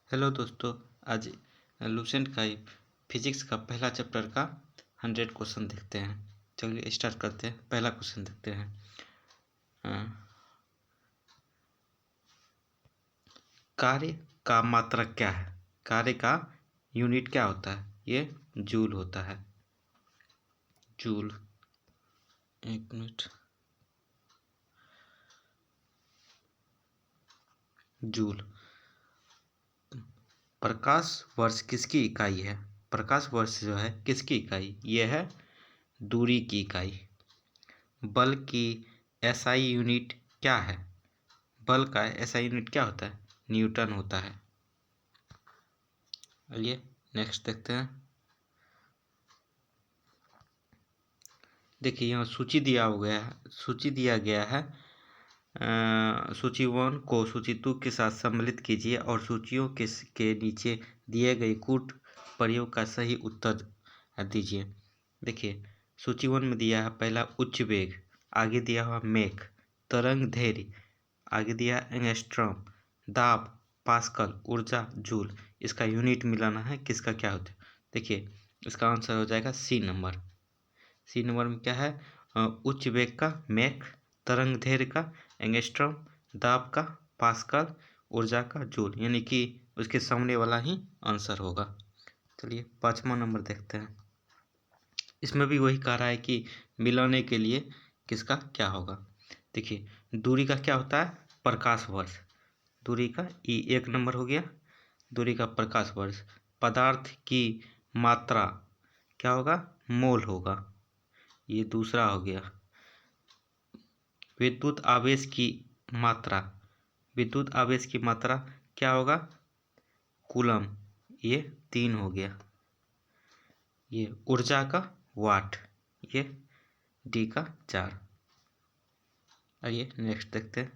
Hello दोस्तों, आज Lucent का फिजिक्स का पहला चैप्टर का 100 क्वेश्चन देखते हैं। चलिए स्टार्ट करते हैं। पहला क्वेश्चन देखते हैं। कार्य का मात्रक क्या है? कार्य का यूनिट क्या होता है? ये जूल होता है। जूल। एक मिनट। जूल। प्रकाश वर्ष किसकी इकाई है? प्रकाश वर्ष जो है किसकी इकाई? ये है दूरी की इकाई। बल की एसआई यूनिट क्या है? बल का एसआई यूनिट क्या होता है? न्यूटन होता है। चलिए नेक्स्ट देखते हैं। देखिए यहाँ सूची दिया गया है। सूची 1 को सूची 2 के साथ सम्मिलित कीजिए और सूचियों के नीचे दिए गए कूट प्रयोग का सही उत्तर दीजिए। देखिए सूची 1 में दिया है पहला उच्च वेग, आगे दिया हुआ मेक, तरंग दैर्ध्य, आगे दिया एंगस्ट्रॉम, दाब पास्कल, ऊर्जा जूल। इसका यूनिट मिलाना है, किसका क्या होता है। देखिए इसका आंसर हो जाएगा सी नंबर। सी नंबर में क्या है? उच्च वेग का मेक, तरंग दैर्ध्य का एंगस्ट्रॉम, दाब का पास्कल, ऊर्जा का जूल, यानी कि उसके सामने वाला ही आंसर होगा। चलिए 5वां नंबर देखते हैं। इसमें भी वही कह रहा है कि मिलाने के लिए किसका क्या होगा। देखिए दूरी का क्या होता है? प्रकाश वर्ष। दूरी का ई 1 नंबर हो गया। दूरी का प्रकाश वर्ष। पदार्थ की मात्रा क्या होगा? मोल होगा। ये दूसरा हो गया। विद्युत आवेश की मात्रा। विद्युत आवेश की मात्रा क्या होगा? कूलम। ये 3 हो गया। ये ऊर्जा का वाट। ये डी का 4। आइए नेक्स्ट देखते हैं।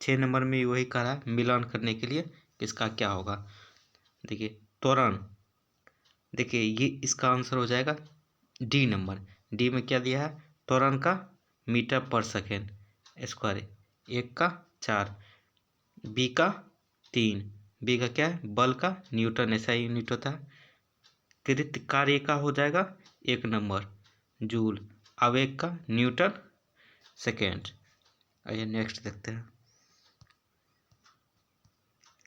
6 नंबर में वही कह रहा है मिलान करने के लिए किसका क्या होगा। देखिए त्वरण। देखिए ये इसका आंसर हो जाएगा डी नंबर। डी में क्या दिया है? त्वरण का मीटर पर सेकेंड स्क्वायर। 1 का 4, बी का 3। बी का क्या है? बल का न्यूटन, ऐसा यूनिट होता है। कृत कार्य का हो जाएगा 1 नंबर जूल, आवेग का न्यूटन सेकेंड। आइए नेक्स्ट देखते हैं।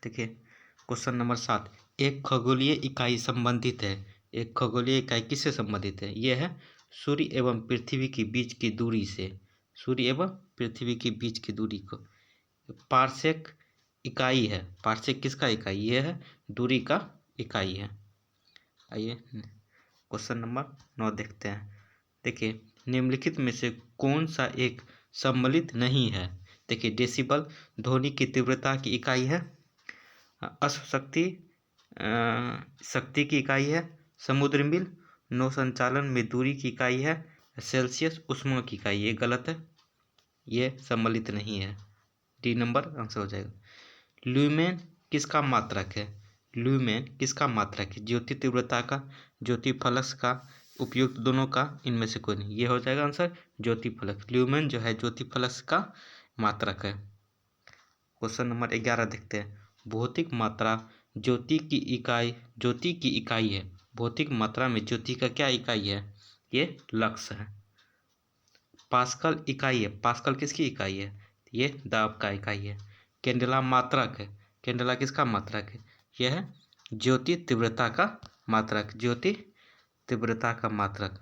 देखिए क्वेश्चन नंबर 7। एक खगोलीय इकाई संबंधित है। एक खगोलीय इकाई किससे संबंधित है? यह है सूर्य एवं पृथ्वी के बीच की दूरी से। सूर्य एवं पृथ्वी के बीच की दूरी को पार्सेक इकाई है। पार्सेक किसका इकाई? यह है दूरी का इकाई है। आइए क्वेश्चन नंबर 9 देखते हैं। देखिए निम्नलिखित में से कौन सा एक सम्मिलित नहीं है? देखिए डेसिबल ध्वनि की तीव्रता की इकाई है। अश्व शक्ति शक्ति की इकाई है। समुद्र मील नौ संचालन में दूरी की इकाई है। सेल्सियस ऊष्मा की इकाई। ये गलत है, ये सम्मिलित नहीं है। डी नंबर आंसर हो जाएगा। ल्यूमेन किसका मात्रक है? ल्यूमेन किसका मात्रक है? ज्योति तीव्रता का, ज्योति फलक का, उपयुक्त दोनों का, इनमें से कोई नहीं। ये हो जाएगा आंसर ज्योति फलक। ल्यूमेन जो है ज्योति फलक का मात्रक है। क्वेश्चन नंबर 11 देखते हैं। भौतिक मात्रा ज्योति की इकाई है। भौतिक मात्रा में ज्योति का क्या इकाई है? ये लक्स है। पास्कल इकाई है। पास्कल किसकी इकाई है? ये दाब का इकाई है। कैंडेला मात्रक है। कैंडेला किसका मात्रक है? यह है ज्योति तीव्रता का मात्रक। ज्योति तीव्रता का मात्रक।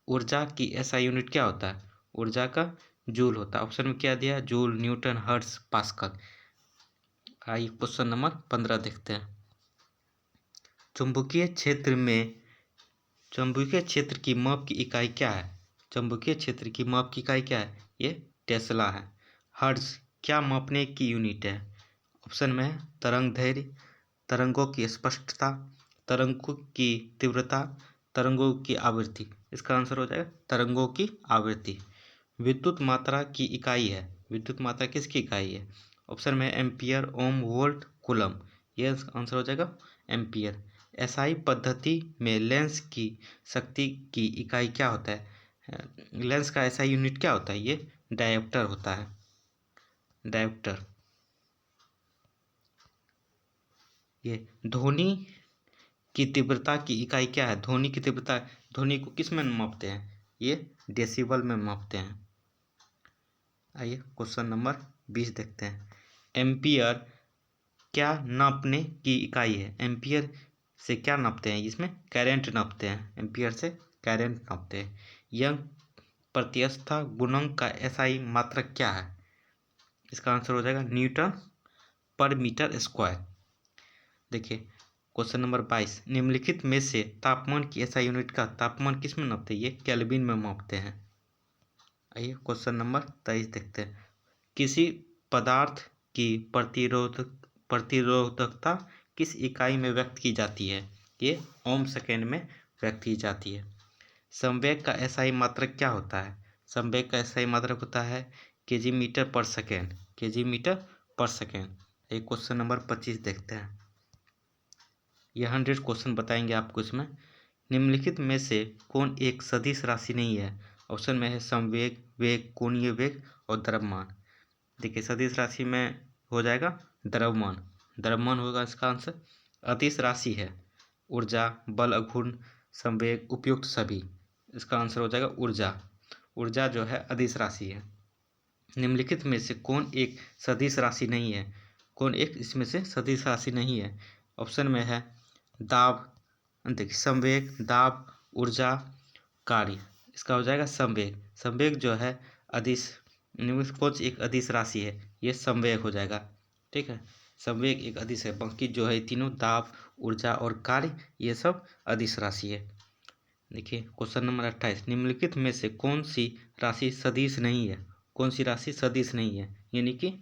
ऊर्जा की ऐसा यूनिट क्या होता है? ऊर्जा का जूल होता है। ऑप्शन में क्या दिया? Joule, Newton, hertz, pascal. आइए क्वेश्चन नंबर 15 देखते हैं। चुंबकीय क्षेत्र की माप की इकाई क्या है? चुंबकीय क्षेत्र की माप की इकाई क्या है? ये टेस्ला है। हर्ट्ज क्या मापने की यूनिट है? ऑप्शन में है तरंग दैर्ध्य, तरंगों की स्पष्टता, तरंगों की तीव्रता, तरंगों की आवृत्ति। इसका आंसर हो जाएगा तरंगों की आवृत्ति। विद्युत मात्रा की इकाई है। विद्युत मात्रा किसकी इकाई है? ऑप्शन में एम्पियर, ओम, वोल्ट, कूलम। यह आंसर हो जाएगा एम्पियर। एसआई पद्धति में लेंस की शक्ति की इकाई क्या होता है? लेंस का एसआई यूनिट क्या होता है? ये डायोप्टर होता है। डायोप्टर। ये ध्वनि की तीव्रता की इकाई क्या है? ध्वनि की तीव्रता, ध्वनि को किस में मापते हैं? ये डेसिबल में मापते हैं। आइए क्वेश्चन नंबर 20 देखते हैं। एम्पियर क्या नापने की इकाई है? एम्पियर से क्या नापते हैं? इसमें करंट नापते हैं। एम्पियर से करंट नापते हैं। यंग प्रत्यवस्था गुणांक का एसआई मात्रक क्या है? इसका आंसर हो जाएगा न्यूटन पर मीटर स्क्वायर। देखिए क्वेश्चन नंबर 22, निम्नलिखित में से तापमान की एसआई यूनिट का तापमान किस में नापते हैं? ये केल्विन में मापते हैं। आइए क्वेश्चन नंबर 23 देखते हैं। किसी पदार्थ की प्रतिरोधकता किस इकाई में व्यक्त की जाती है? ये ओम सेकेंड में व्यक्त की जाती है। संवेग का एसआई मात्रक क्या होता है? संवेग का एसआई मात्रक होता है केजी मीटर पर सेकेंड। केजी मीटर पर सेकेंड। एक क्वेश्चन नंबर 25 देखते हैं। यह 100 क्वेश्चन बताएंगे आपको इसमें। निम्नलिखित में से कौन एक सदिश राशि नहीं है? ऑप्शन में है संवेग, वेग, कोणीय वेग और द्रव्यमान। देखिए सदिश राशि में हो जाएगा द्रव्यमान। द्रव्यमान होगा इसका आंसर। अदिश राशि है ऊर्जा, बल, अघूर्ण, संवेग, उपयुक्त सभी। इसका आंसर हो जाएगा ऊर्जा। ऊर्जा जो है अदिश राशि है। निम्नलिखित में से कौन एक सदिश राशि नहीं है? कौन एक इसमें से सदिश राशि नहीं है? ऑप्शन में है दाब, देखिए संवेग, दाब, ऊर्जा, कार्य। इसका हो जाएगा संवेग। संवेग जो है अदिश, कौन सी एक अदिश राशि है? ये संवेग हो जाएगा। ठीक है, संवेग एक अदिश है। बाकी जो है तीनों दाब, ऊर्जा और कार्य ये सब अदिश राशि है। देखिए क्वेश्चन नंबर 28, निम्नलिखित में से कौन सी राशि सदिश नहीं है? कौन सी राशि सदिश नहीं है? यानी कि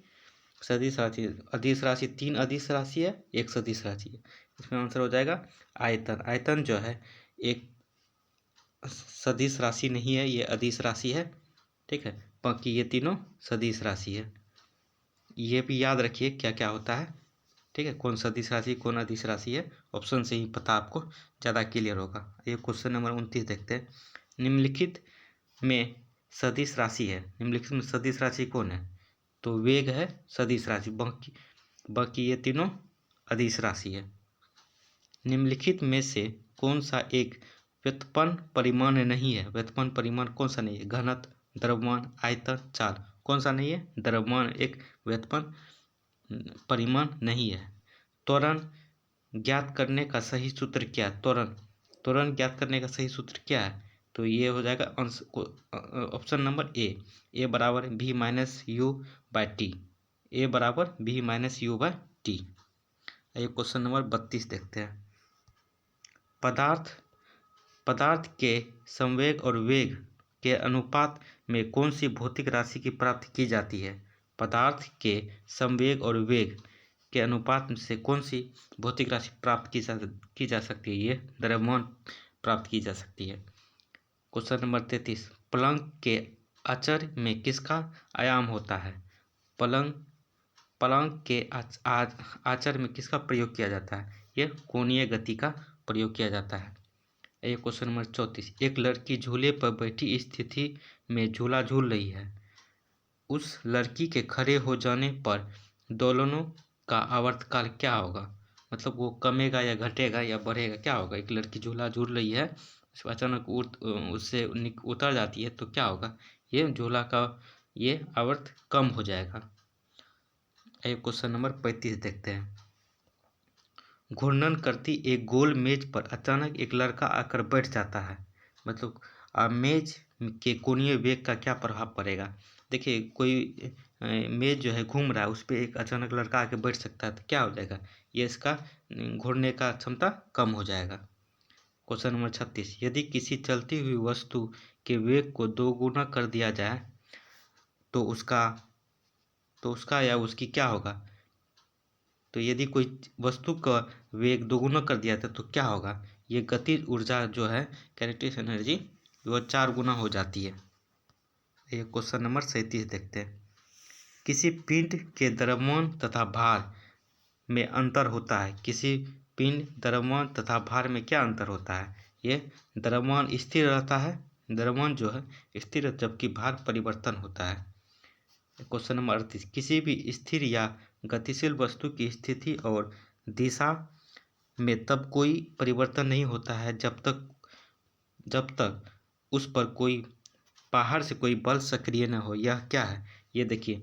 सदिश राशि, अदिश राशि, 3 अदिश राशि है, एक सदिश राशि है। इसमें आंसर हो जाएगा आयतन। आयतन जो है एक सदिश राशि नहीं है, ये अदिश राशि है। ठीक है, बाकी ये तीनों सदिश राशि है। ये भी याद रखिए क्या क्या होता है। ठीक है, कौन सदिश राशि कौन अदिश राशि है, ऑप्शन से ही पता आपको ज़्यादा क्लियर होगा। ये क्वेश्चन नंबर 29 देखते हैं। निम्नलिखित में सदिश राशि है, निम्नलिखित में सदिश राशि कौन है? तो वेग है सदिश राशि, बाकी ये तीनों अदिश राशि है। निम्नलिखित में से कौन सा एक व्युत्पन्न परिमाण नहीं है? व्युत्पन्न परिमाण कौन सा नहीं है? घनत्व, द्रव्यमान, आयतन, चाल। कौन सा नहीं है? द्रव्यमान एक व्युत्पन्न परिमाण नहीं है। त्वरण ज्ञात करने का सही सूत्र क्या है? त्वरण ज्ञात करने का सही सूत्र क्या है? तो ये हो जाएगा ऑप्शन नंबर ए बराबर भी माइनस यू बाय टी। ए बराबर भी माइनस यू बाय टी। ये क्वेश्चन नंबर 32 देखते हैं। पदार्थ के संवेग और वेग के अनुपात में कौन सी भौतिक राशि की प्राप्ति की जाती है? पदार्थ के संवेग और वेग के अनुपात से कौन सी भौतिक राशि प्राप्त की जा सकती है? ये द्रव्यमान प्राप्त की जा सकती है। क्वेश्चन नंबर 33, प्लैंक के अचर में किसका आयाम होता है? प्लैंक के आचर में किसका प्रयोग किया जाता है? यह कोणीय गति का प्रयोग किया जाता है। ये क्वेश्चन नंबर 34, एक लड़की झूले पर बैठी स्थिति में झूला झूल रही है। उस लड़की के खड़े हो जाने पर दोलनों का आवर्तकाल क्या होगा? मतलब वो कमेगा या घटेगा या बढ़ेगा, क्या होगा? एक लड़की झूला झूल रही है, अचानक उससे उतर जाती है तो क्या होगा? ये झूला का ये आवर्त कम हो जाएगा। एक क्वेश्चन नंबर 35 देखते हैं। घूर्णन करती एक गोल मेज पर अचानक एक लड़का आकर बैठ जाता है। मतलब मेज के कोणीय वेग का क्या प्रभाव पड़ेगा? देखिए कोई मेज जो है घूम रहा है, उस पर एक अचानक लड़का आके बैठ सकता है तो क्या हो जाएगा? ये इसका घूरने का क्षमता कम हो जाएगा। क्वेश्चन नंबर 36, यदि किसी चलती हुई वस्तु के वेग को 2 गुना कर दिया जाए तो उसका या उसकी क्या होगा? तो यदि कोई वस्तु का वेग दोगुना कर दिया था तो क्या होगा? ये गतिज ऊर्जा जो है, काइनेटिक एनर्जी, वो 4 गुना हो जाती है। ये क्वेश्चन नंबर 37 देखते हैं। किसी पिंड के द्रव्यमान तथा भार में अंतर होता है। किसी पिंड, द्रव्यमान तथा भार में क्या अंतर होता है? ये द्रव्यमान स्थिर रहता है, द्रव्यमान जो है स्थिर, जबकि भार परिवर्तन होता है। क्वेश्चन नंबर 38, किसी भी स्थिर या गतिशील वस्तु की स्थिति और दिशा में तब कोई परिवर्तन नहीं होता है जब तक उस पर कोई बाहर से कोई बल सक्रिय न हो। यह क्या है? ये देखिए,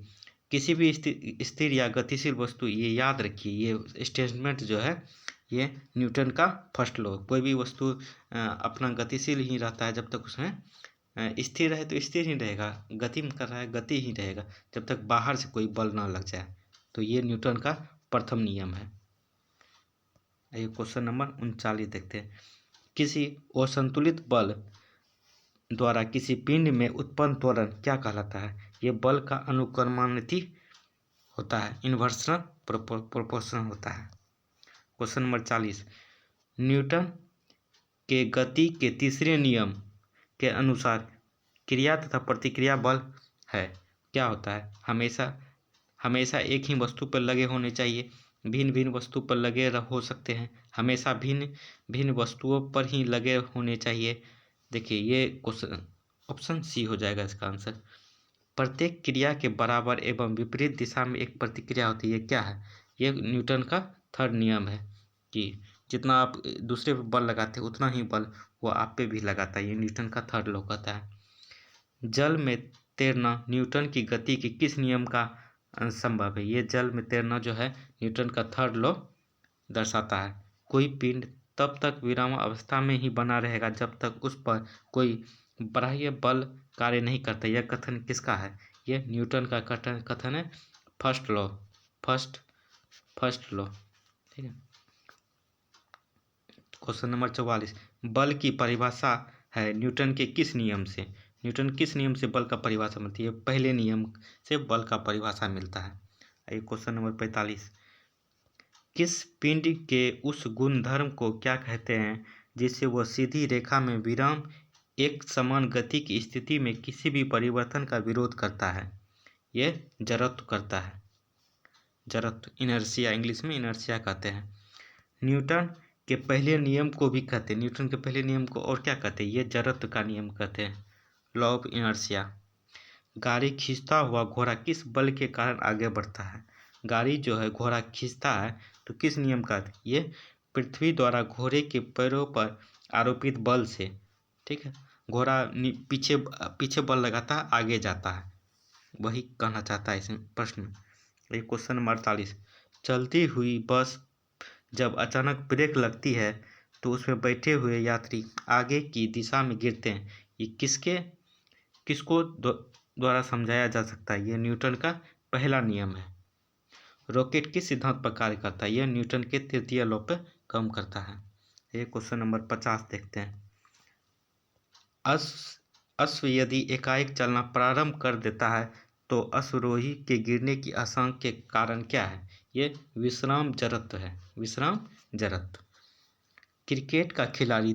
किसी भी स्थिर या गतिशील वस्तु, ये याद रखिए, ये स्टेटमेंट जो है ये न्यूटन का फर्स्ट लॉ। कोई भी वस्तु अपना गतिशील ही रहता है जब तक उसमें स्थिर है तो स्थिर ही रहेगा, गति में कर रहा है गति ही रहेगा, जब तक बाहर से कोई बल ना लग जाए। तो ये न्यूटन का प्रथम नियम है। आइए क्वेश्चन नंबर 39 देखते हैं। किसी असंतुलित बल द्वारा किसी पिंड में उत्पन्न त्वरण क्या कहलाता है? ये बल का अनुक्रमानुपाती होता है, इन्वर्सनल प्रोपोर्शनल होता है। क्वेश्चन नंबर 40, न्यूटन के गति के तीसरे नियम के अनुसार क्रिया तथा प्रतिक्रिया बल है क्या होता है? हमेशा एक ही वस्तु पर लगे होने चाहिए, भिन्न भिन्न वस्तु पर लगे हो सकते हैं, हमेशा भिन्न भिन्न वस्तुओं पर ही लगे होने चाहिए। देखिए ये क्वेश्चन ऑप्शन सी हो जाएगा इसका आंसर। प्रत्येक क्रिया के बराबर एवं विपरीत दिशा में एक प्रतिक्रिया होती है, क्या है? ये न्यूटन का थर्ड नियम है कि जितना आप दूसरे पर बल लगाते हैं उतना ही बल वो आप पे भी लगाता है। ये न्यूटन का थर्ड लॉ कहता है। जल में तैरना न्यूटन की गति के किस नियम का संभव है? ये जल में तैरना जो है न्यूटन का थर्ड लॉ दर्शाता है। कोई पिंड तब तक विराम अवस्था में ही बना रहेगा जब तक उस पर कोई बाह्य बल कार्य नहीं करता। यह कथन किसका है? यह न्यूटन का कथन है, फर्स्ट लॉ, फर्स्ट लॉ। ठीक है। क्वेश्चन नंबर 44, बल की परिभाषा है न्यूटन के किस नियम से? न्यूटन किस नियम से बल का परिभाषा मिलती है? पहले नियम से बल का परिभाषा मिलता है। आइए क्वेश्चन नंबर 45, किस पिंड के उस गुणधर्म को क्या कहते हैं जिससे वह सीधी रेखा में विराम एक समान गति की स्थिति में किसी भी परिवर्तन का विरोध करता है? यह जड़त्व करता है। जड़त्व, इनर्शिया, इंग्लिश में इनर्शिया कहते हैं। न्यूटन के पहले नियम को भी कहते हैं, न्यूटन के पहले नियम को और क्या कहते हैं? ये जड़त्व का नियम कहते हैं, लॉ ऑफ इनर्शिया। गाड़ी खींचता हुआ घोड़ा किस बल के कारण आगे बढ़ता है? गाड़ी जो है घोड़ा खींचता है तो किस नियम का? ये पृथ्वी द्वारा घोड़े के पैरों पर आरोपित बल से। ठीक है, घोड़ा पीछे पीछे बल लगाता है, आगे जाता है, वही कहना चाहता है इस प्रश्न में। ये क्वेश्चन नंबर 48, चलती हुई बस जब अचानक ब्रेक लगती है तो उसमें बैठे हुए यात्री आगे की दिशा में गिरते हैं। ये किसको द्वारा समझाया जा सकता है? यह न्यूटन का पहला नियम है। रॉकेट किस सिद्धांत पर कार्य करता है? यह न्यूटन के तृतीय लॉ पर काम करता है। ये क्वेश्चन नंबर 50 देखते हैं। अश्व यदि एकाएक चलना प्रारंभ कर देता है तो अश्वरोही के गिरने की आशंका के कारण क्या है? ये विश्राम जड़त्व है, विश्राम जड़त्व। क्रिकेट का खिलाड़ी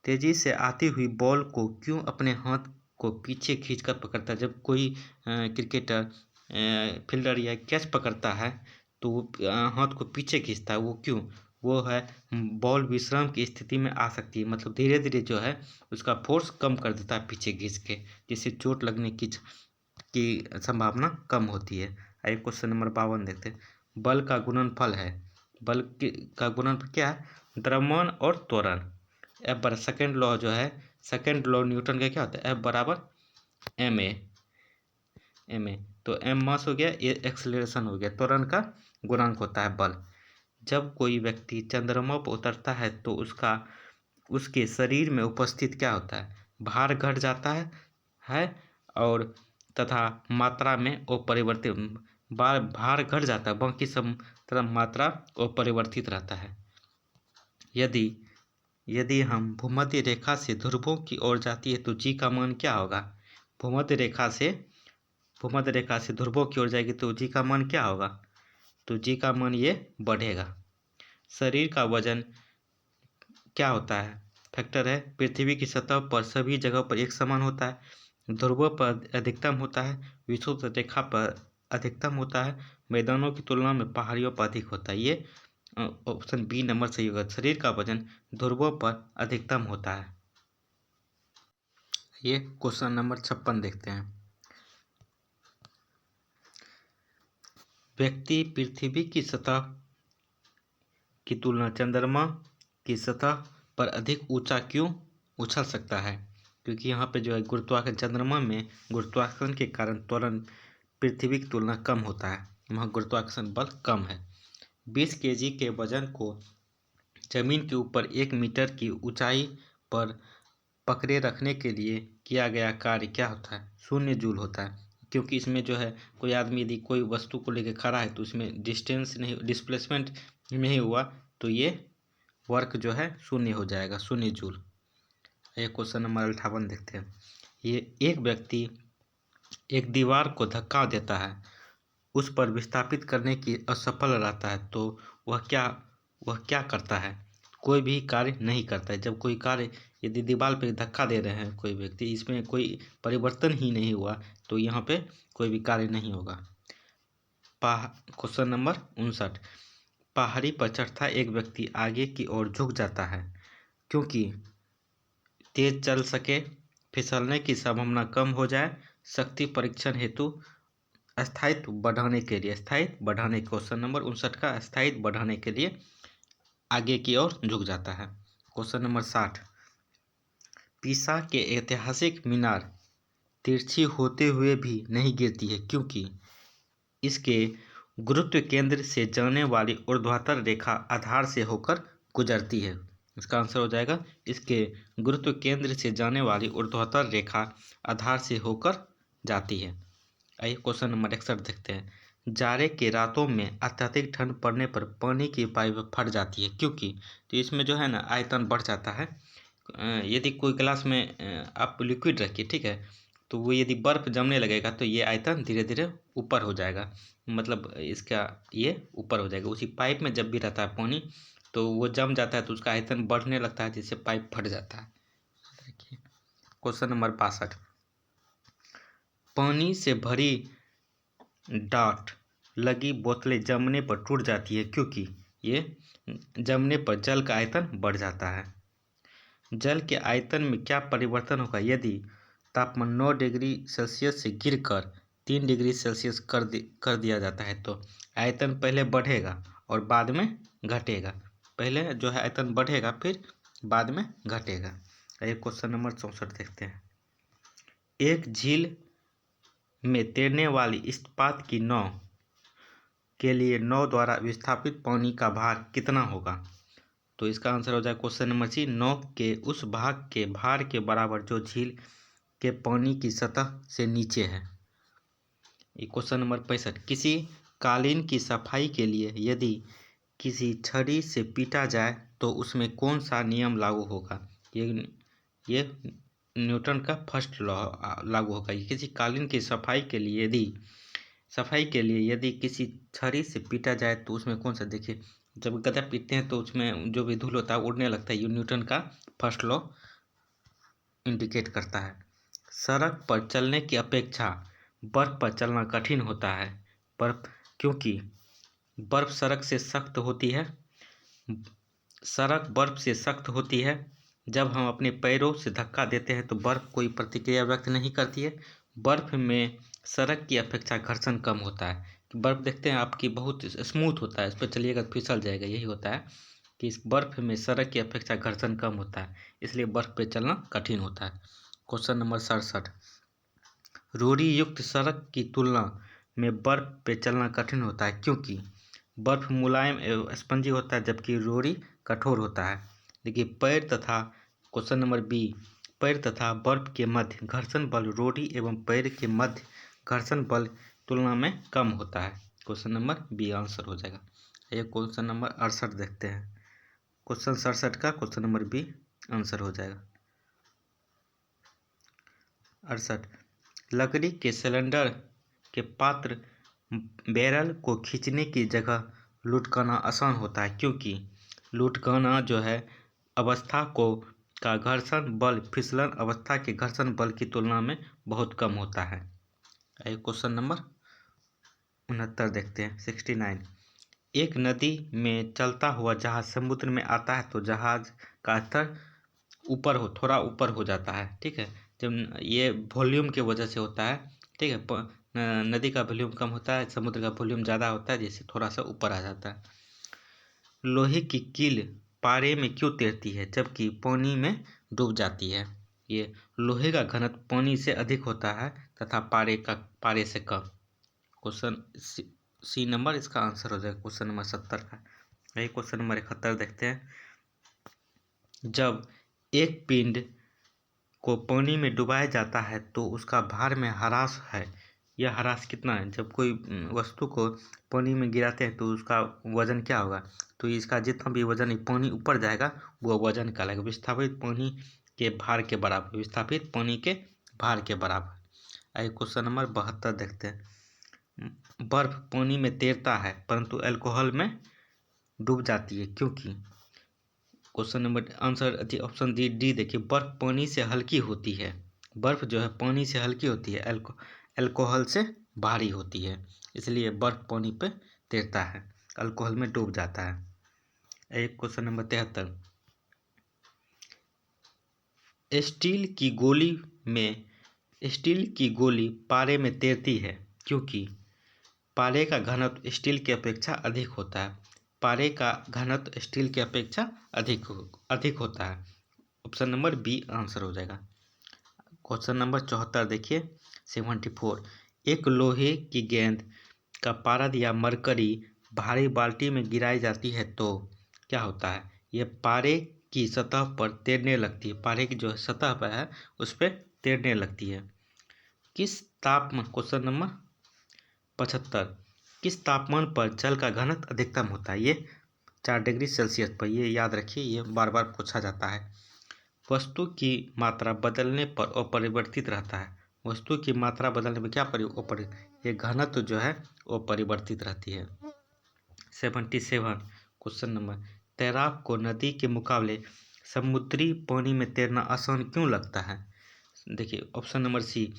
तेजी से आती हुई बॉल को क्यों अपने हाथ को पीछे खींचकर पकड़ता है? जब कोई क्रिकेटर फील्डर या कैच पकड़ता है तो वो हाथ को पीछे खींचता है, वो क्यों? वो है बॉल विश्राम की स्थिति में आ सकती है, मतलब धीरे धीरे जो है उसका फोर्स कम कर देता है पीछे खींच के, जिससे चोट लगने की संभावना कम होती है। आइए क्वेश्चन नंबर 52 देखते हैं। बल का गुणनफल है, का गुणनफल क्या है? द्रव्यमान और त्वरण। एफ बराबर, सेकेंड लॉ जो है, सेकेंड लॉ न्यूटन का क्या होता है? एफ बराबर एम ए। तो एम मास हो गया, ए एक्सेलरेशन हो गया, त्वरण का गुणांक होता है बल। जब कोई व्यक्ति चंद्रमा पर उतरता है तो उसके शरीर में उपस्थित क्या होता है? भार घट जाता है और तथा मात्रा में अपरिवर्तित, भार घट जाता है, बाकी सब तरह मात्रा अपरिवर्तित रहता है। यदि हम भूमध्य रेखा से ध्रुवों की ओर जाती है तो जी का मान क्या होगा? भूमध्य रेखा से ध्रुवों की ओर जाएगी तो जी का मान क्या होगा? तो जी का मान ये बढ़ेगा। शरीर का वजन क्या होता है? फैक्टर है। पृथ्वी की सतह पर सभी जगह पर एक समान होता है। ध्रुवों पर अधिकतम होता है, विषुवत रेखा पर अधिकतम होता है, मैदानों की तुलना में पहाड़ियों पर अधिक होता है। ये ऑप्शन बी नंबर सही होगा। शरीर का वजन ध्रुवों पर अधिकतम होता है। ये क्वेश्चन नंबर 56 देखते हैं। व्यक्ति पृथ्वी की सतह की तुलना चंद्रमा की सतह पर अधिक ऊंचा क्यों उछल सकता है? क्योंकि यहाँ पे जो है गुरुत्वाकर्षण, चंद्रमा में गुरुत्वाकर्षण के कारण त्वरण पृथ्वी की तुलना कम होता है, वहाँ गुरुत्वाकर्षण बल कम है। 20 केजी के वजन को जमीन के ऊपर 1 मीटर की ऊंचाई पर पकड़े रखने के लिए किया गया कार्य क्या होता है? 0 जूल होता है। क्योंकि इसमें जो है कोई आदमी यदि कोई वस्तु को लेकर खड़ा है तो इसमें डिस्टेंस नहीं, डिस्प्लेसमेंट नहीं हुआ, तो ये वर्क जो है 0 हो जाएगा, 0 जूल। ये क्वेश्चन नंबर 58 देखते हैं। ये एक व्यक्ति एक दीवार को धक्का देता है, उस पर विस्थापित करने की असफल रहता है, तो वह क्या करता है? कोई भी कार्य नहीं करता है। जब कोई कार्य, यदि दीवार पे धक्का दे रहे हैं कोई व्यक्ति, इसमें कोई परिवर्तन ही नहीं हुआ, तो यहाँ पे कोई भी कार्य नहीं होगा। Question number 59। पहाड़ी पर चढ़ता एक व्यक्ति आगे की ओर झुक जाता है क्योंकि तेज चल सके, फिसलने की संभावना कम हो जाए, शक्ति परीक्षण हेतु, स्थायित्व बढ़ाने के लिए, क्वेश्चन नंबर 59 का स्थायित्व बढ़ाने के लिए आगे की ओर झुक जाता है। Question number 60। पीसा के ऐतिहासिक मीनार तिरछी होते हुए भी नहीं गिरती है क्योंकि इसके गुरुत्व केंद्र से जाने वाली ऊर्ध्वाधर रेखा आधार से होकर गुजरती है। इसका आंसर हो जाएगा, इसके गुरुत्व केंद्र से जाने वाली ऊर्ध्वाधर रेखा आधार से होकर जाती है। आइए क्वेश्चन नंबर 61 देखते हैं। जाड़े के रातों में अत्यधिक ठंड पड़ने पर पानी की पाइप फट जाती है क्योंकि, तो इसमें जो है ना आयतन बढ़ जाता है। यदि कोई गिलास में आप लिक्विड रखिए, ठीक है, तो वो यदि बर्फ़ जमने लगेगा तो ये आयतन धीरे धीरे ऊपर हो जाएगा, मतलब इसका ये ऊपर हो जाएगा। उसी पाइप में जब भी रहता है पानी तो वो जम जाता है तो उसका आयतन बढ़ने लगता है, जिससे पाइप फट जाता है। देखिए क्वेश्चन नंबर 62। पानी से भरी डाट लगी बोतलें जमने पर टूट जाती है क्योंकि ये जमने पर जल का आयतन बढ़ जाता है। जल के आयतन में क्या परिवर्तन होगा यदि तापमान 9 डिग्री सेल्सियस से गिरकर 3 डिग्री सेल्सियस कर दिया जाता है? तो आयतन पहले बढ़ेगा और बाद में घटेगा। पहले जो है आयतन बढ़ेगा, फिर बाद में घटेगा। ये क्वेश्चन नंबर 64 देखते हैं। एक झील में तैरने वाली इस्पात की नाव के लिए नाव द्वारा विस्थापित पानी का भार कितना होगा? तो इसका आंसर हो जाए क्वेश्चन नंबर सी, नाव के उस भाग के भार के बराबर जो झील के पानी की सतह से नीचे है। Question number 65। किसी कालीन की सफाई के लिए यदि किसी छड़ी से पीटा जाए तो उसमें कौन सा नियम लागू होगा? ये न्यूटन का फर्स्ट लॉ लागू होगा। किसी कालीन की सफाई के लिए यदि किसी छड़ी से पीटा जाए तो उसमें कौन सा, देखिए जब गदा पीटते हैं तो उसमें जो भी धूल होता है उड़ने लगता है। ये न्यूटन का फर्स्ट लॉ इंडिकेट करता है। सड़क पर चलने की अपेक्षा बर्फ पर चलना कठिन होता है क्योंकि बर्फ सड़क से सख्त होती है। सड़क बर्फ से सख्त होती है। जब हम अपने पैरों से धक्का देते हैं तो बर्फ कोई प्रतिक्रिया व्यक्त नहीं करती है। बर्फ में सड़क की अपेक्षा घर्षण कम होता है। बर्फ देखते हैं आपकी बहुत स्मूथ होता है, इस पर चलिएगा फिसल जाएगा। यही होता है कि इस बर्फ में सड़क की अपेक्षा घर्षण कम होता है, इसलिए बर्फ पे चलना कठिन होता है। Question number 67। रोड़ी युक्त सड़क की तुलना में बर्फ पे चलना कठिन होता है क्योंकि बर्फ मुलायम एवं स्पंजी होता है जबकि रोड़ी कठोर होता है। देखिए क्वेश्चन नंबर बी, पैर तथा बर्फ के मध्य घर्षण बल रोड़ी एवं पैर के मध्य घर्षण बल तुलना में कम होता है। क्वेश्चन नंबर बी आंसर हो जाएगा। ये क्वेश्चन नंबर 68 देखते हैं। क्वेश्चन 67 का क्वेश्चन नंबर बी आंसर हो जाएगा। 68। लकड़ी के सिलेंडर के पात्र बैरल को खींचने की जगह लुढ़काना आसान होता है क्योंकि लुढ़काना जो है अवस्था का घर्षण बल फिसलन अवस्था के घर्षण बल की तुलना में बहुत कम होता है। क्वेश्चन नंबर 69 देखते हैं। 69। एक नदी में चलता हुआ जहाज समुद्र में आता है तो जहाज का स्तर थोड़ा ऊपर हो जाता है, ठीक है। जब ये वॉल्यूम की वजह से होता है, ठीक है। नदी का वॉल्यूम कम होता है, समुद्र का वॉल्यूम ज़्यादा होता है, जिससे थोड़ा सा ऊपर आ जाता है। लोहे की कील पारे में क्यों तैरती है जबकि पानी में डूब जाती है? ये लोहे का घनत्व पानी से अधिक होता है तथा पारे से कम। क्वेश्चन सी नंबर इसका आंसर हो जाएगा क्वेश्चन नंबर 70 का। यही क्वेश्चन नंबर 71 देखते हैं। जब एक पिंड को पानी में डुबाया जाता है तो उसका भार में ह्रास है। यह ह्रास कितना है? जब कोई वस्तु को पानी में गिराते हैं तो उसका वजन क्या होगा? तो इसका जितना भी वजन पानी ऊपर जाएगा वो वजन कहलाएगा। विस्थापित पानी के भार के बराबर। विस्थापित पानी के भार के बराबर। आइए क्वेश्चन नंबर 72 देखते हैं। बर्फ पानी में तैरता है परंतु अल्कोहल में डूब जाती है क्योंकि? Question number answer option D देखिए, बर्फ पानी से हल्की होती है। बर्फ जो है पानी से हल्की होती है, अल्कोहल से भारी होती है, इसलिए बर्फ पानी पे तैरता है, अल्कोहल में डूब जाता है। एक क्वेश्चन नंबर 73। स्टील की गोली पारे में तैरती है क्योंकि? पारे का घनत्व स्टील की अपेक्षा अधिक होता है। पारे का घनत्व स्टील की अपेक्षा अधिक होता है। ऑप्शन नंबर बी आंसर हो जाएगा। क्वेश्चन नंबर 74 देखिए 74। एक लोहे की गेंद का पारद या मरकरी भारी बाल्टी में गिराई जाती है तो क्या होता है? यह पारे की सतह पर तैरने लगती है। पारे की जो सतह पर है उस पर तैरने लगती है। Question number 75। किस तापमान पर जल का घनत्व अधिकतम होता है? ये 4 डिग्री सेल्सियस पर। ये याद रखिए, ये बार बार पूछा जाता है। वस्तु की मात्रा बदलने पर अपरिवर्तित रहता है। वस्तु की मात्रा बदलने पर क्या ये घनत्व जो है वो परिवर्तित रहती है। 77 क्वेश्चन नंबर। तैराक को नदी के मुकाबले समुद्री पानी में तैरना आसान क्यों लगता है? देखिए ऑप्शन नंबर सी,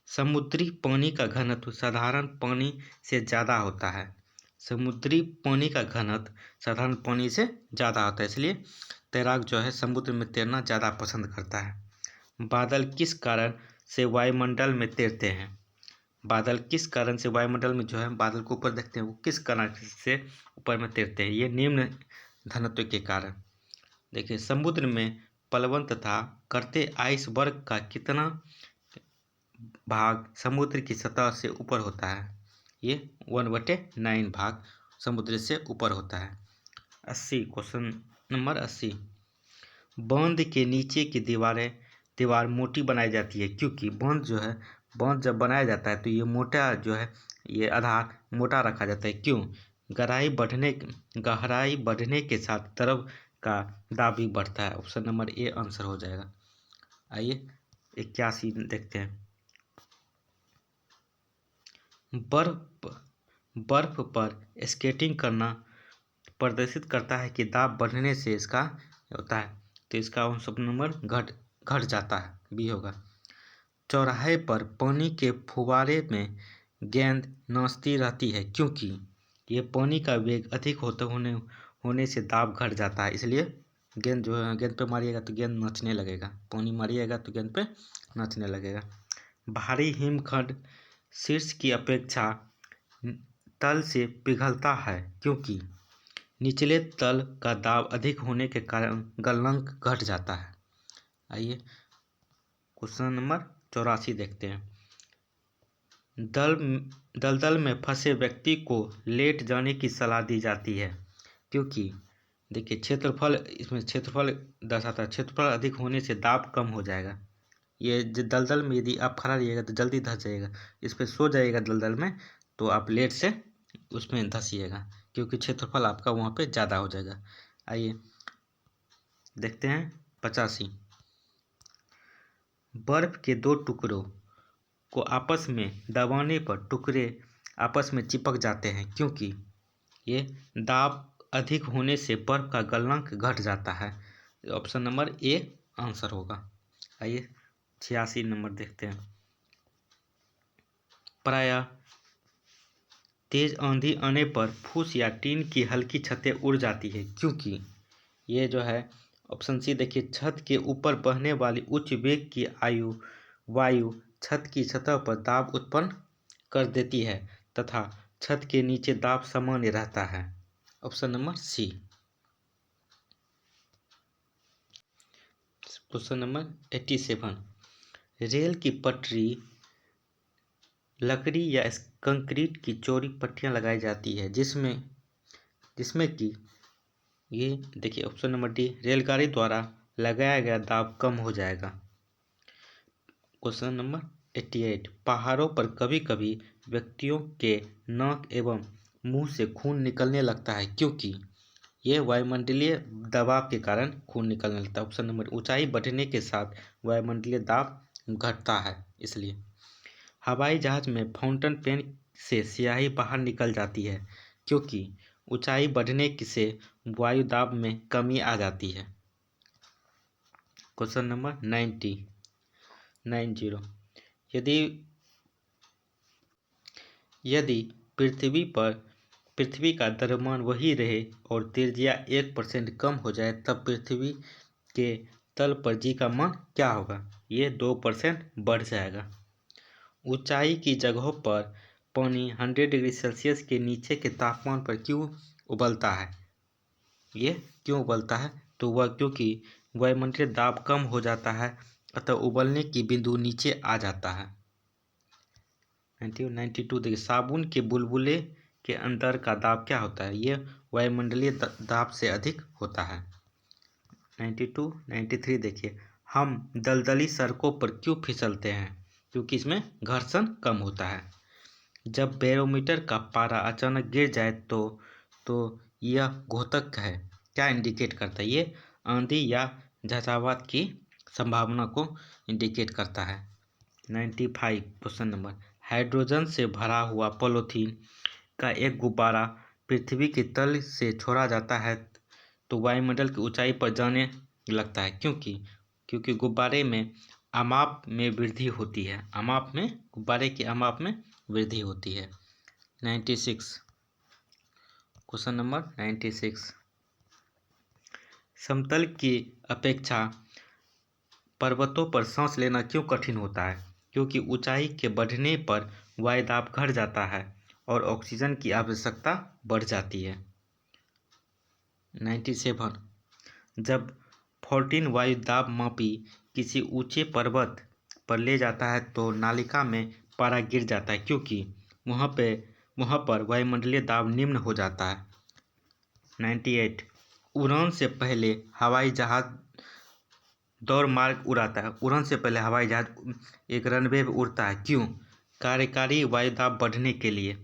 समुद्री पानी का घनत्व साधारण पानी से ज़्यादा होता है। समुद्री पानी का घनत्व साधारण पानी से ज़्यादा होता है, इसलिए तैराक जो है समुद्र में तैरना ज़्यादा पसंद करता है। बादल किस कारण से वायुमंडल में तैरते हैं? बादल किस कारण से वायुमंडल में जो है बादल को ऊपर देखते हैं वो किस कारण से ऊपर में तैरते हैं? ये निम्न घनत्व के कारण। देखिए समुद्र में प्लवन तथा करते आइसबर्ग का कितना भाग समुद्र की सतह से ऊपर होता है? ये 1/9 भाग समुद्र से ऊपर होता है। 80 क्वेश्चन नंबर 80। बांध के नीचे की दीवार मोटी बनाई जाती है क्योंकि बांध जब बनाया जाता है तो ये मोटा जो है ये आधार मोटा रखा जाता है। क्यों? गहराई बढ़ने के साथ द्रव का दाब भी बढ़ता है। ऑप्शन नंबर ए आंसर हो जाएगा। आइए 81 देखते हैं। बर्फ पर स्केटिंग करना प्रदर्शित करता है कि दाब बढ़ने से इसका होता है, तो इसका ऑप्शन नंबर घट जाता है, बी होगा। चौराहे पर पानी के फुवारे में गेंद नाचती रहती है क्योंकि? ये पानी का वेग अधिक होने से दाब घट जाता है, इसलिए गेंद पे मारिएगा तो गेंद नाचने लगेगा, पानी मारिएगा तो गेंद पे नाचने लगेगा। भारी हिमखंड शीर्ष की अपेक्षा तल से पिघलता है क्योंकि? निचले तल का दाब अधिक होने के कारण गलनांक घट जाता है। आइए क्वेश्चन नंबर 84 देखते हैं। दलदल में फंसे व्यक्ति को लेट जाने की सलाह दी जाती है क्योंकि? देखिए इसमें क्षेत्रफल दर्शाता है, क्षेत्रफल अधिक होने से दाब कम हो जाएगा। ये दलदल में यदि आप खड़ा रहिएगा तो जल्दी धंस जाइएगा, इस पर सो जाइएगा दलदल में तो आप लेट से उसमें धंसिएगा क्योंकि क्षेत्रफल आपका वहाँ पे ज़्यादा हो जाएगा। आइए देखते हैं 85। बर्फ के 2 टुकड़ों को आपस में दबाने पर टुकड़े आपस में चिपक जाते हैं क्योंकि? ये दाब अधिक होने से बर्फ का गलनांक घट जाता है। ऑप्शन नंबर ए आंसर होगा। आइए 86 नंबर देखते हैं। प्रायः तेज आंधी आने पर फूस या टीन की हल्की छतें उड़ जाती है क्योंकि? ये जो है ऑप्शन सी देखिए, छत के ऊपर बहने वाली उच्च वेग की वायु छत की सतह पर दाब उत्पन्न कर देती है तथा छत के नीचे दाब सामान्य रहता है। Option number C. Question number 87, रेल की पटरी लकड़ी या कंक्रीट की चौड़ी पट्टियां लगाई जाती है जिसमें कि ये देखिए ऑप्शन नंबर डी, रेलगाड़ी द्वारा लगाया गया दाब कम हो जाएगा। क्वेश्चन नंबर 88, पहाड़ों पर कभी कभी व्यक्तियों के नाक एवं मुंह से खून निकलने लगता है क्योंकि ये वायुमंडलीय दबाव के कारण खून निकलने लगता है। ऑप्शन नंबर, ऊंचाई बढ़ने के साथ वायुमंडलीय दाब घटता है इसलिए। हवाई जहाज में फाउंटेन पेन से स्याही बाहर निकल जाती है क्योंकि ऊंचाई बढ़ने से वायु दाब में कमी आ जाती है। क्वेश्चन नंबर 90, यदि पृथ्वी का द्रव्यमान वही रहे और त्रिज्या 1% कम हो जाए तब पृथ्वी के तल पर जी का मान क्या होगा? ये 2% बढ़ जाएगा। ऊंचाई की जगहों पर पानी 100 डिग्री सेल्सियस के नीचे के तापमान पर क्यों उबलता है? ये क्यों उबलता है? तो वह क्योंकि वायुमंडलीय दाब कम हो जाता है अतः उबलने की बिंदु नीचे आ जाता है। 92 देखिए, साबुन के बुलबुले के अंदर का दाब क्या होता है? ये वायुमंडलीय दाब से अधिक होता है। 93 देखिए, हम दलदली सड़कों पर क्यों फिसलते हैं? क्योंकि इसमें घर्षण कम होता है। जब बैरोमीटर का पारा अचानक गिर जाए तो यह घोतक है, क्या इंडिकेट करता है? ये आंधी या झंझावात की संभावना को इंडिकेट करता है। 95 क्वेश्चन नंबर, हाइड्रोजन से भरा हुआ पॉलीथीन का एक गुब्बारा पृथ्वी के तल से छोड़ा जाता है तो वायुमंडल की ऊंचाई पर जाने लगता है क्योंकि गुब्बारे में अमाप में वृद्धि होती है। गुब्बारे की अमाप में वृद्धि होती है। 96 क्वेश्चन नंबर 96, समतल की अपेक्षा पर्वतों पर सांस लेना क्यों कठिन होता है? क्योंकि ऊंचाई के बढ़ने पर वायुदाब घट जाता है और ऑक्सीजन की आवश्यकता बढ़ जाती है। 97, जब 14 वायुदाब मापी किसी ऊंचे पर्वत पर ले जाता है तो नालिका में पारा गिर जाता है क्योंकि वहाँ पर वायुमंडलीय दाब निम्न हो जाता है। 98, उड़ान से पहले हवाई जहाज दौड़ मार्ग उड़ाता है। उड़ान से पहले हवाई जहाज एक रनवे पर उड़ता है क्यों? कार्यकारी वायुदाब बढ़ने के लिए।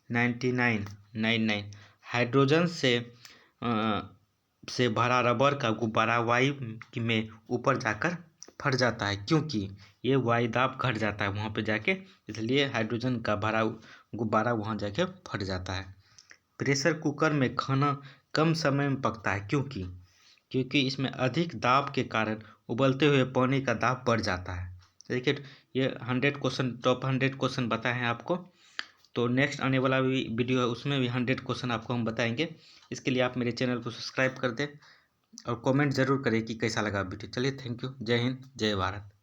99, हाइड्रोजन से भरा रबर का गुब्बारा वायु में ऊपर जाकर फट जाता है क्योंकि ये वायुदाब घट जाता है वहाँ पे जाके, इसलिए हाइड्रोजन का भरा गुब्बारा वहाँ जाके फट जाता है। प्रेशर कुकर में खाना कम समय में पकता है क्योंकि इसमें अधिक दाब के कारण उबलते हुए पानी का दाब बढ़ जाता है। देखिए, ये 100 क्वेश्चन, टॉप 100 क्वेश्चन बताए हैं आपको। तो नेक्स्ट आने वाला भी वीडियो है उसमें भी 100 क्वेश्चन आपको हम बताएंगे। इसके लिए आप मेरे चैनल को सब्सक्राइब कर दें और कमेंट ज़रूर करें कि कैसा लगा वीडियो। चलिए, थैंक यू। जय हिंद, जय भारत।